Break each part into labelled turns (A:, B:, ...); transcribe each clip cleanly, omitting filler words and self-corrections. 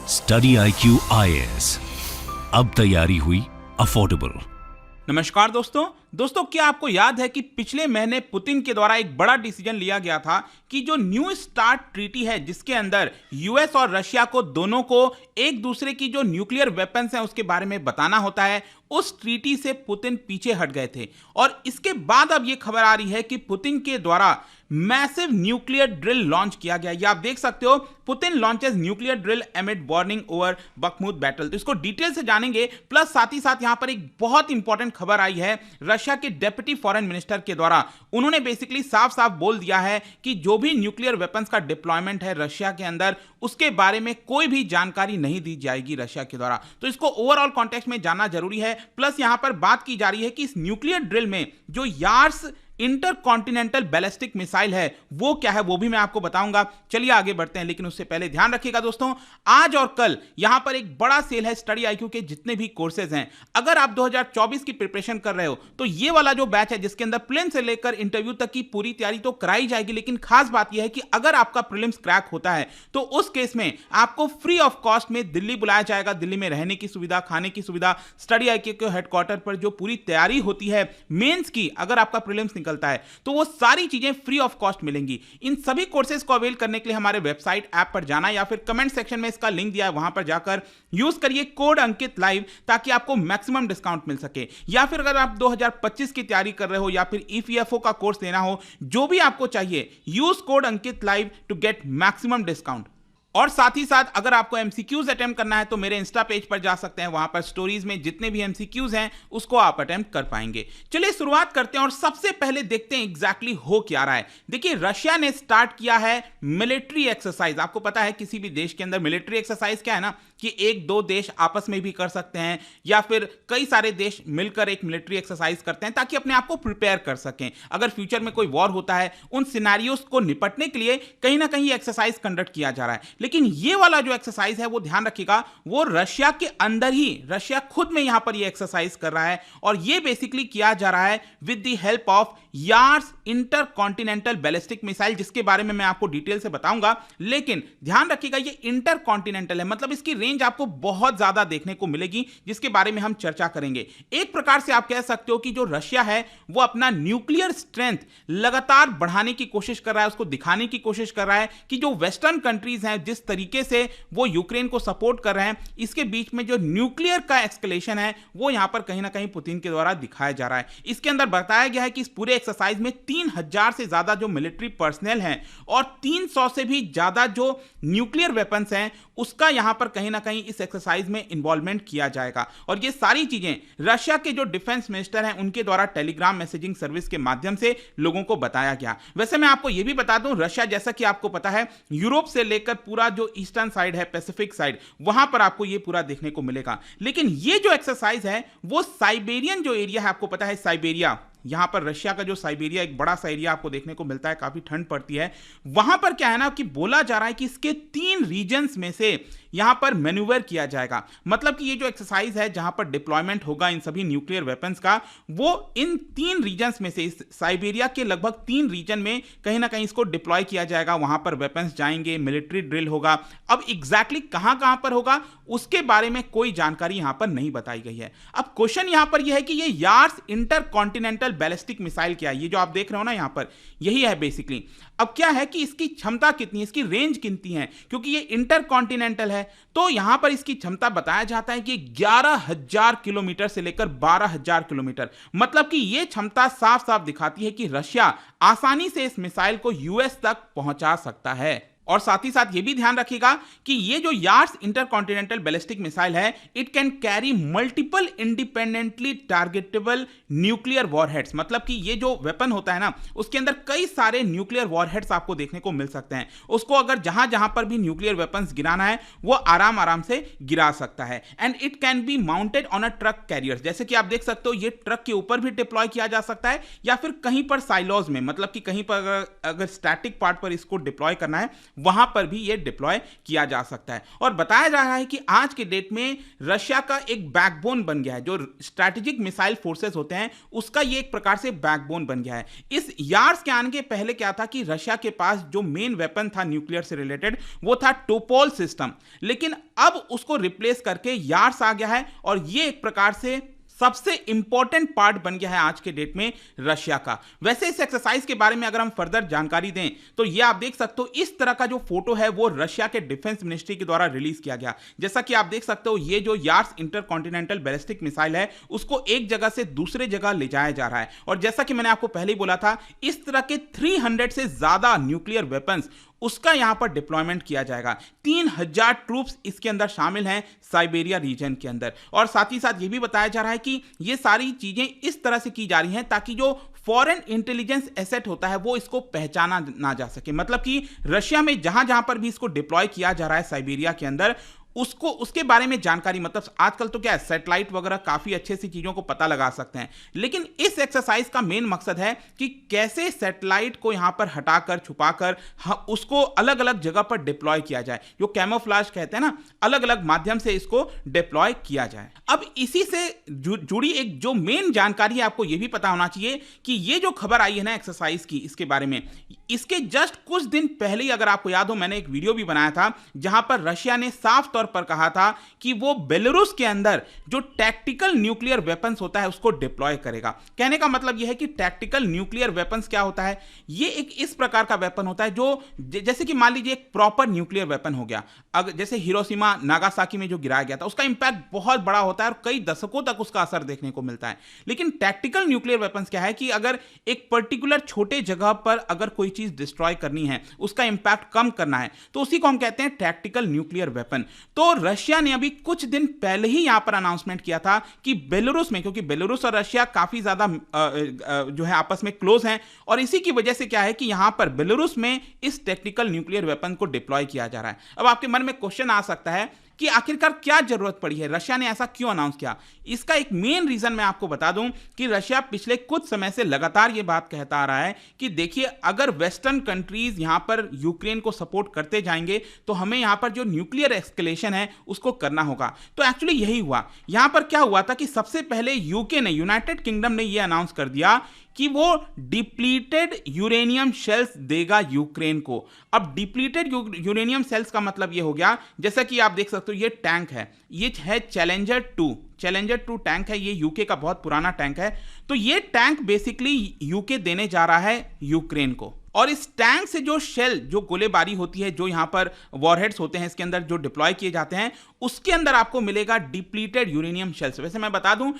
A: Study IQ IAS, अब तैयारी हुई अफोर्डेबल।
B: नमस्कार दोस्तों, क्या आपको याद है कि पिछले महीने पुतिन के द्वारा एक बड़ा डिसीजन लिया गया था कि जो न्यू स्टार्ट ट्रीटी है जिसके अंदर यूएस और रशिया को दोनों को एक दूसरे की जो न्यूक्लियर वेपन्स हैं उसके बारे में बताना होता है, उस ट्रीटी से पुतिन पीछे हट गए थे। और इसके बाद अब यह खबर आ रही है कि पुतिन के द्वारा मैसिव न्यूक्लियर ड्रिल लॉन्च किया गया। ये आप देख सकते हो, Putin launches nuclear drill एमिड warning over Bakhmut battle. तो इसको डिटेल से जानेंगे, प्लस साथ ही साथ यहां पर एक बहुत इंपॉर्टेंट खबर आई है रशिया के डेप्यूटी फॉरेन मिनिस्टर के द्वारा। उन्होंने बेसिकली साफ साफ बोल दिया है कि जो भी न्यूक्लियर वेपन्स का डिप्लॉयमेंट है रशिया के अंदर, उसके बारे में कोई भी जानकारी नहीं दी जाएगी रशिया के द्वारा। तो इसको ओवरऑल कॉन्टेक्स्ट में जानना जरूरी है। प्लस यहां पर बात की जा रही है कि इस न्यूक्लियर ड्रिल में जो यार्स इंटरकॉन्टिनेंटल बैलिस्टिक मिसाइल है वो क्या है वो भी मैं आपको बताऊंगा। चलिए आगे बढ़ते हैं, लेकिन उससे पहले ध्यान रखिएगा दोस्तों, आज और कल यहां पर एक बड़ा सेल है स्टडी IQ के जितने भी कोर्सेज हैं। अगर आप 2024 की प्रिपरेशन कर रहे हो तो ये वाला जो बैच है जिसके अंदर प्रीलिम्स से लेकर इंटरव्यू तक की पूरी तैयारी तो कराई जाएगी, लेकिन खास बात यह है कि अगर आपका प्रीलिम्स क्रैक होता है तो उस केस में आपको फ्री ऑफ कॉस्ट में दिल्ली बुलाया जाएगा। दिल्ली में रहने की सुविधा, खाने की सुविधा, स्टडी IQ के हेडक्वार्टर पर जो पूरी तैयारी होती है मेंस की, अगर आपका प्रीलिम्स निकलता है तो वो सारी चीजें फ्री ऑफ कॉस्ट मिलेंगी। इन सभी कोर्सेज को अवेल करने के लिए हमारे वेबसाइट ऐप पर जाना या फिर कमेंट सेक्शन में इसका लिंक दिया है, वहां पर जाकर यूज करिए कोड अंकित लाइव ताकि आपको मैक्सिमम डिस्काउंट मिल सके। या फिर अगर आप 2025 की तैयारी कर रहे हो या फिर EPFO का कोर्स लेना हो, जो भी आपको चाहिए, use code Ankit live to get maximum discount. और साथ ही साथ अगर आपको MCQs अटेम्प्ट करना है तो मेरे इंस्टा पेज पर जा सकते हैं, वहां पर स्टोरीज में जितने भी MCQs हैं उसको आप अटेम्प्ट कर पाएंगे। चलिए शुरुआत करते हैं और सबसे पहले देखते हैं एग्जैक्टली हो क्या रहा है। देखिए, रशिया ने स्टार्ट किया है मिलिट्री एक्सरसाइज। आपको पता है किसी भी देश के अंदर मिलिट्री एक्सरसाइज क्या है ना, कि एक दो देश आपस में भी कर सकते हैं या फिर कई सारे देश मिलकर एक मिलिट्री एक्सरसाइज करते हैं ताकि अपने आप को प्रिपेयर कर सकें। अगर फ्यूचर में कोई वॉर होता है, उन सिनेरियोस को निपटने के लिए कहीं ना कहीं एक्सरसाइज कंडक्ट किया जा रहा है। लेकिन ये वाला जो एक्सरसाइज है वो ध्यान रखिएगा, वो रशिया के अंदर ही, रशिया खुद में यहां पर ये एक्सरसाइज कर रहा है और ये बेसिकली किया जा रहा है with the help of Yars intercontinental ballistic missile, जिसके बारे में मैं आपको डिटेल से बताऊंगा। लेकिन ध्यान रखिएगा ये इंटरकॉन्टिनेंटल है, मतलब इसकी रेंज आपको बहुत ज्यादा देखने को मिलेगी, जिसके बारे में हम चर्चा करेंगे। एक प्रकार से आप कह सकते हो कि जो रशिया है वो अपना न्यूक्लियर स्ट्रेंथ लगातार बढ़ाने की कोशिश कर रहा है, उसको दिखाने की कोशिश कर रहा है कि जो वेस्टर्न कंट्रीज हैं जिस तरीके से वो यूक्रेन को सपोर्ट कर रहे हैं, इसके बीच में जो न्यूक्लियर का एस्केलेशन है वो यहां पर कहीं ना कहीं पुतिन के द्वारा दिखाया जा रहा है। इसके अंदर बताया गया है कि इस पूरे एक्सरसाइज में 3000 से ज्यादा जो मिलिट्री पर्सनल हैं और 300 से भी ज्यादा जो न्यूक्लियर वेपन्स हैं उसका यहां पर कहीं ना कहीं इस एक्सरसाइज में इन्वॉल्वमेंट किया जाएगा। और ये सारी चीजें रशिया के जो डिफेंस मिनिस्टर हैं उनके द्वारा टेलीग्राम मैसेजिंग सर्विस के माध्यम से लोगों को बताया गया। वैसे मैं आपको यह भी बता दूं, रशिया जैसा कि आपको पता है यूरोप से लेकर पूरा जो ईस्टर्न साइड है, पैसिफिक साइड, वहां पर आपको ये पूरा देखने को मिलेगा। लेकिन ये जो एक्सरसाइज है वो साइबेरियन जो एरिया है, आपको पता है साइबेरिया, यहां पर रशिया का जो साइबेरिया एक बड़ा सा एरिया आपको देखने को मिलता है, काफी ठंड पड़ती है वहां पर। क्या है ना कि बोला जा रहा है कि इसके 3 रीजन्स में से यहां पर मैन्यूवर किया जाएगा। मतलब कि ये जो एक्सरसाइज है जहां पर डिप्लॉयमेंट होगा इन सभी न्यूक्लियर वेपन्स का, वो इन 3 रीजन्स में से, इस साइबेरिया के लगभग 3 रीजन में कहीं ना कहीं इसको डिप्लॉय किया जाएगा। वहां पर वेपन्स जाएंगे, मिलिट्री ड्रिल होगा। अब एग्जैक्टली कहां कहां पर होगा उसके बारे में कोई जानकारी यहां पर नहीं बताई गई है। अब क्वेश्चन यहां पर यह है कि ये यार्स इंटरकॉन्टिनेंटल बैलिस्टिक मिसाइल क्या है, ये जो आप देख रहे हो ना यहां पर, यही है बेसिकली। अब क्या है कि इसकी क्षमता कितनी है, इसकी रेंज कितनी है, क्योंकि ये इंटरकॉन्टिनेंटल है तो यहां पर इसकी क्षमता बताया जाता है कि 11,000 किलोमीटर से लेकर 12,000 किलोमीटर। मतलब कि यह क्षमता साफ साफ दिखाती है कि रशिया आसानी से इस मिसाइल को यूएस तक पहुंचा सकता है। और साथ ही साथ ये भी ध्यान रखिएगा कि ये जो यार्स इंटरकॉन्टिनेंटल बैलिस्टिक मिसाइल है, it can carry multiple independently targetable nuclear warheads. मतलब कि ये जो वेपन होता है ना, उसके अंदर कई सारे न्यूक्लियर वॉरहेड्स आपको देखने को मिल सकते हैं। उसको अगर जहां जहां पर भी न्यूक्लियर वेपन्स गिराना है वो आराम आराम से गिरा सकता है। And it can be mounted on a truck carrier, जैसे कि आप देख सकते हो ये ट्रक के ऊपर भी डिप्लॉय किया जा सकता है या फिर कहीं पर साइलोज में, मतलब कि कहीं पर अगर स्टैटिक पार्ट पर इसको डिप्लॉय करना है वहां पर भी ये डिप्लॉय किया जा सकता है। और बताया जा रहा है कि आज के डेट में रशिया का एक बैकबोन बन गया है, जो स्ट्रैटेजिक मिसाइल फोर्सेस होते हैं उसका ये एक प्रकार से बैकबोन बन गया है। इस यार्स के आने के पहले क्या था कि रशिया के पास जो मेन वेपन था न्यूक्लियर से रिलेटेड वो था टोपोल सिस्टम, लेकिन अब उसको रिप्लेस करके यार्स आ गया है और ये एक प्रकार से सबसे इंपॉर्टेंट पार्ट बन गया है आज के डेट में रशिया का। वैसे इस एक्सरसाइज के बारे में अगर हम फर्दर जानकारी दें तो ये आप देख सकते हो, इस तरह का जो फोटो है वो रशिया के डिफेंस मिनिस्ट्री के द्वारा रिलीज किया गया। जैसा कि आप देख सकते हो, ये जो यार्स इंटरकॉन्टिनेंटल बैलिस्टिक मिसाइल है उसको एक जगह से दूसरे जगह ले जाया जा रहा है। और जैसा कि मैंने आपको पहले ही बोला था, इस तरह के 300 से ज्यादा न्यूक्लियर वेपन्स उसका यहां पर डिप्लॉयमेंट किया जाएगा। 3000 ट्रूप्स इसके अंदर शामिल हैं साइबेरिया रीजन के अंदर। और साथ ही साथ यह भी बताया जा रहा है कि ये सारी चीजें इस तरह से की जा रही हैं ताकि जो फॉरेन इंटेलिजेंस एसेट होता है वो इसको पहचाना ना जा सके। मतलब कि रशिया में जहां जहां पर भी इसको डिप्लॉय किया जा रहा है साइबेरिया के अंदर, उसको उसके बारे में जानकारी, मतलब आजकल तो क्या है, सैटेलाइट वगैरह काफी अच्छे से चीजों को पता लगा सकते हैं, लेकिन इस एक्सरसाइज का मेन मकसद है कि कैसे सैटेलाइट को यहां पर हटाकर छुपाकर उसको अलग अलग जगह पर डिप्लॉय किया जाए, जो कैमोफ्लेज कहते हैं ना, अलग अलग माध्यम से इसको डिप्लॉय किया जाए। अब इसी से जुड़ी एक जो मेन जानकारी है, आपको यह भी पता होना चाहिए कि ये जो खबर आई है ना एक्सरसाइज की, इसके बारे में, इसके जस्ट कुछ दिन पहले ही अगर आपको याद हो, मैंने एक वीडियो भी बनाया था जहां पर रशिया ने साफ तौर पर कहा था कि वो बेलारूस के अंदर जो टैक्टिकल न्यूक्लियर वेपन्स होता है उसको डिप्लॉय करेगा। कहने का मतलब यह है कि टैक्टिकल न्यूक्लियर वेपन्स क्या होता है, ये एक इस प्रकार का वेपन होता है जो जैसे कि मान लीजिए एक प्रॉपर न्यूक्लियर वेपन हो गया, अगर जैसे हिरोशिमा नागासाकी में जो गिराया गया था उसका इंपैक्ट बहुत बड़ा होता है और कई दशकों तक उसका असर देखने को मिलता है। लेकिन टैक्टिकल न्यूक्लियर वेपन्स क्या है कि अगर एक पर्टिकुलर छोटे जगह पर अगर कोई चीज डिस्ट्रॉय करनी है, उसका इंपैक्ट कम करना है, तो उसी को हम कहते हैं टैक्टिकल न्यूक्लियर वेपन। तो रशिया ने अभी कुछ दिन पहले ही यहां पर अनाउंसमेंट किया था कि बेलारूस में, क्योंकि बेलारूस और रशिया काफी ज्यादा जो है आपस में क्लोज हैं, और इसी की वजह से क्या है कि यहां पर बेलारूस में इस टैक्टिकल न्यूक्लियर वेपन को डिप्लॉय किया जा रहा है। अब आपके मन में क्वेश्चन आ सकता है कि आखिरकार क्या जरूरत पड़ी है, रशिया ने ऐसा क्यों अनाउंस किया। इसका एक मेन रीजन मैं आपको बता दूं कि रशिया पिछले कुछ समय से लगातार यह बात कहता आ रहा है कि देखिए, अगर वेस्टर्न कंट्रीज यहां पर यूक्रेन को सपोर्ट करते जाएंगे तो हमें यहां पर जो न्यूक्लियर एस्केलेशन है उसको करना होगा। तो एक्चुअली यही हुआ। यहां पर क्या हुआ था कि सबसे पहले यूके ने, यूनाइटेड किंगडम ने यह अनाउंस कर दिया कि वो डिप्लीटेड यूरेनियम शेल्स देगा यूक्रेन को। अब डिप्लीटेड यूरेनियम सेल्स का मतलब ये हो गया, जैसा कि आप देख सकते हो ये टैंक है, ये है चैलेंजर 2 टैंक है, ये यूके का बहुत पुराना टैंक है। तो ये टैंक बेसिकली यूके देने जा रहा है यूक्रेन को। और इस टैंक से जो शेल, जो गोलेबारी होती है, जो यहां पर वॉरहेड्स होते हैं इसके अंदर जो डिप्लॉय किए जाते हैं, उसके अंदर आपको मिलेगा डिप्लीटेड यूरेनियम शेल्स। वैसे मैं बता दूं,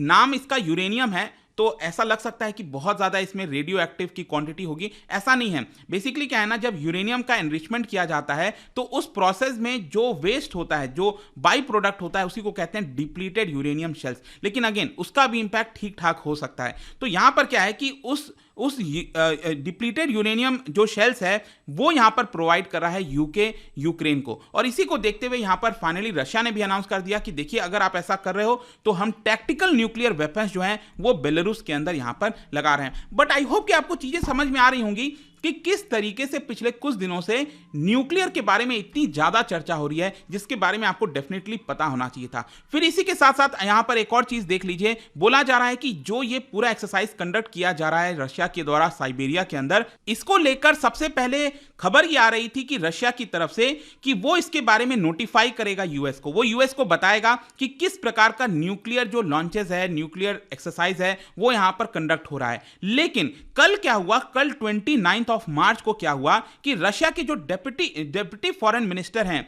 B: नाम इसका यूरेनियम है तो ऐसा लग सकता है कि बहुत ज़्यादा इसमें रेडियो एक्टिव की क्वांटिटी होगी, ऐसा नहीं है। बेसिकली क्या है ना, जब यूरेनियम का एनरिचमेंट किया जाता है तो उस प्रोसेस में जो वेस्ट होता है, जो बाई प्रोडक्ट होता है, उसी को कहते हैं डिप्लीटेड यूरेनियम शेल्स। लेकिन अगेन उसका भी इंपैक्ट ठीक ठाक हो सकता है। तो यहां पर क्या है कि उस डिप्लीटेड यूरेनियम जो शेल्स है वो यहां पर प्रोवाइड कर रहा है यूके यूक्रेन को। और इसी को देखते हुए यहां पर फाइनली रशिया ने भी अनाउंस कर दिया कि देखिए, अगर आप ऐसा कर रहे हो तो हम टैक्टिकल न्यूक्लियर वेपन्स जो हैं वो बेलारूस के अंदर यहां पर लगा रहे हैं। बट आई होप कि आपको चीजें समझ में आ रही होंगी कि किस तरीके से पिछले कुछ दिनों से न्यूक्लियर के बारे में इतनी ज्यादा चर्चा हो रही है, जिसके बारे में आपको डेफिनेटली पता होना चाहिए था। फिर इसी के साथ साथ यहां पर एक और चीज देख लीजिए, बोला जा रहा है कि जो ये पूरा एक्सरसाइज कंडक्ट किया जा रहा है रशिया के द्वारा साइबेरिया के अंदर, इसको लेकर सबसे पहले खबर ये आ रही थी कि रशिया की तरफ से कि वो इसके बारे में नोटिफाई करेगा यूएस को। वो यूएस को बताएगा कि किस प्रकार का न्यूक्लियर जो लॉन्चेस है, न्यूक्लियर एक्सरसाइज है, वो यहां पर कंडक्ट हो रहा है। लेकिन कल क्या हुआ, कल 29 ऑफ मार्च को क्या हुआ कि रशिया के जो डेप्यूटी फॉरेन मिनिस्टर हैं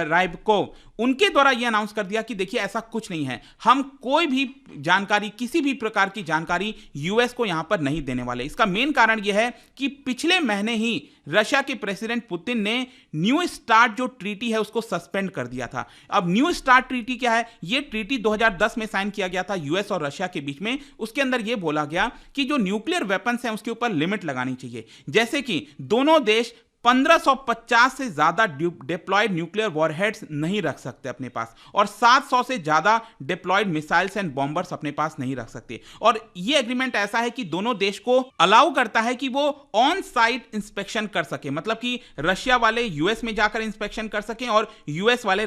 B: राइबकोव, उनके द्वारा यह अनाउंस कर दिया कि देखिए, ऐसा कुछ नहीं है, हम कोई भी जानकारी, किसी भी प्रकार की जानकारी यूएस को यहां पर नहीं देने वाले। इसका मेन कारण यह है कि पिछले महीने ही रशिया के प्रेसिडेंट पुतिन ने न्यू स्टार्ट जो ट्रीटी है उसको सस्पेंड कर दिया था। अब न्यू स्टार्ट ट्रीटी क्या है, यह ट्रीटी 2010 में साइन किया गया था यूएस और रशिया के बीच में। उसके अंदर यह बोला गया कि जो न्यूक्लियर वेपन्स हैं उसके ऊपर लिमिट लगानी चाहिए, जैसे कि दोनों देश 1550 से ज्यादा डिप्लॉयड न्यूक्लियर वॉरहेड्स नहीं रख सकते अपने पास, और 700 से ज्यादा डिप्लॉयड मिसाइल्स एंड बॉम्बर्स अपने पास नहीं रख सकते। और ये एग्रीमेंट ऐसा है कि दोनों देश को अलाउ करता है कि वो ऑन साइट इंस्पेक्शन कर सके, मतलब कि रशिया वाले यूएस में जाकर इंस्पेक्शन कर सकें और यूएस वाले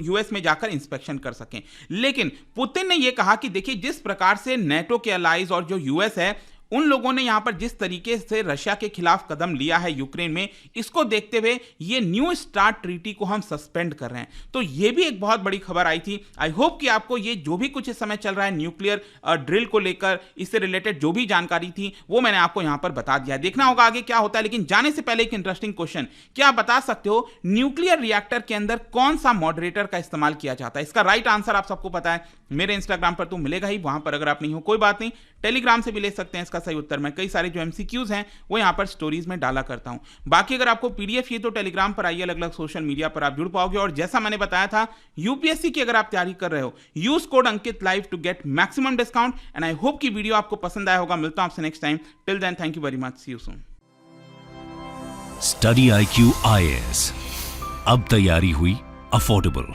B: यूएस में जाकर इंस्पेक्शन कर सकें। लेकिन पुतिन ने यह कहा कि देखिए, जिस प्रकार से नेटो के अलाइज और जो यूएस है, उन लोगों ने यहां पर जिस तरीके से रशिया के खिलाफ कदम लिया है यूक्रेन में, इसको देखते हुए ये न्यू स्टार्ट ट्रीटी को हम सस्पेंड कर रहे हैं। तो ये भी एक बहुत बड़ी खबर आई थी। आई होप कि आपको ये जो भी कुछ इस समय चल रहा है न्यूक्लियर ड्रिल को लेकर, इससे रिलेटेड जो भी जानकारी थी वो मैंने आपको यहां पर बता दिया। देखना होगा आगे क्या होता है। लेकिन जाने से पहले एक इंटरेस्टिंग क्वेश्चन, क्या आप बता सकते हो न्यूक्लियर रिएक्टर के अंदर कौन सा मॉडरेटर का इस्तेमाल किया जाता है? इसका राइट आंसर आप सबको पता है, मेरे इंस्टाग्राम पर तो मिलेगा ही, वहां पर अगर आप नहीं हो कोई बात नहीं, टेलीग्राम से भी ले सकते हैं इसका सही उत्तर। मैं कई सारे जो एमसीक्यूज हैं वो यहां पर स्टोरीज में डाला करता हूं। बाकी अगर आपको पीडीएफ चाहिए तो टेलीग्राम पर आइए, अलग अलग सोशल मीडिया पर आप जुड़ पाओगे। और जैसा मैंने बताया था, यूपीएससी की अगर आप तैयारी कर रहे हो, use code Ankit live to get maximum discount. And I hope कि वीडियो आपको पसंद आया होगा। मिलता हूं आपसे next time. Till then, thank you very much, see you soon.
A: Study IQ IAS, अब तैयारी हुई अफोर्डेबल।